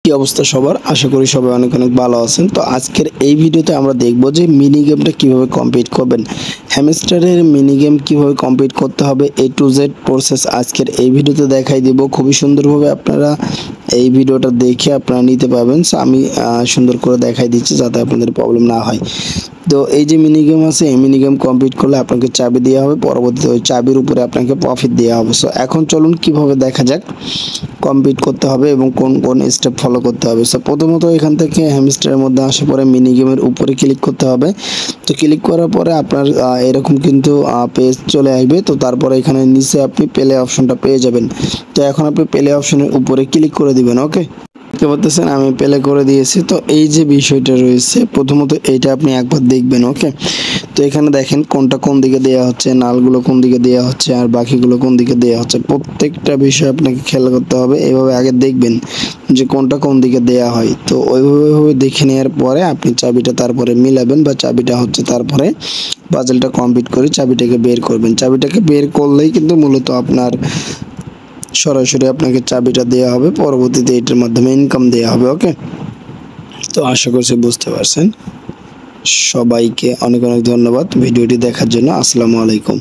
কি অবস্থা সবার? আশা করি সবাই অনেক অনেক ভালো আছেন। তো আজকের এই ভিডিওতে আমরা দেখব যে মিনি গেমটা কিভাবে কমপ্লিট করবেন। হ্যামস্টারের মিনি গেম কিভাবে কমপ্লিট করতে হবে A to Z প্রসেস আজকের এই ভিডিওতে দেখাই দিব। খুবই সুন্দরভাবে আপনারা এই ভিডিওটা দেখে আপনারা নিতে পারবেন। সো আমি সুন্দর করে দেখাই দিচ্ছি যাতে আপনাদের প্রবলেম না হয়। তো এই যে মিনি গেম আছে, এই মিনি গেম কমপ্লিট করলে আপনাকে চাবি দেওয়া হবে, পরবর্তীতে ওই চাবির উপরে আপনাকে প্রফিট দেওয়া হবে। সো এখন চলুন কিভাবে দেখা যাক কমপ্লিট করতে হবে এবং কোন কোন স্টেপ ফলো করতে হবে। সো প্রথমত এখান থেকে হ্যামস্টারের মধ্যে আসার পরে মিনি গেমের উপরে ক্লিক করতে হবে। তো ক্লিক করার পরে আপনার এরকম কিন্তু পেজ চলে আসবে। তো তারপরে এখানে নিচে আপনি প্লে অপশনটা পেয়ে যাবেন। তো এখন আপনি প্লে অপশনের উপরে ক্লিক করে দিবেন। ওকে, দেখতে পাচ্ছেন আমি প্লে করে দিয়েছি। তো এই যে বিষয়টা রয়েছে, প্রথমত এইটা আপনি একবার দেখবেন। ওকে, তো এখানে দেখেন কোনটা কোন দিকে দেওয়া হচ্ছে, নালগুলো কোন দিকে দেওয়া হচ্ছে আর বাকিগুলো কোন দিকে দেওয়া হচ্ছে, প্রত্যেকটা বিষয় আপনাকে খেয়াল করতে হবে। এভাবে আগে দেখবেন যে কোনটা কোন দিকে দেওয়া হয়। তো ওইভাবে দেখে নেওয়ার পরে আপনি চাবিটা তারপরে মিলাবেন, বা চাবিটা হচ্ছে তারপরে পাজলটা কমপ্লিট করে চাবিটাকে বের করবেন। চাবিটাকে বের করলেই কিন্তু মূলত আপনার সরাসরি আপনাকে চাবিটা দেওয়া হবে, পরবর্তীতে এটার মাধ্যমে ইনকাম দেওয়া হবে। ওকে, তো আশা করছি বুঝতে পারছেন। সবাইকে অনেক অনেক ধন্যবাদ ভিডিওটি দেখার জন্য। আসসালামু আলাইকুম।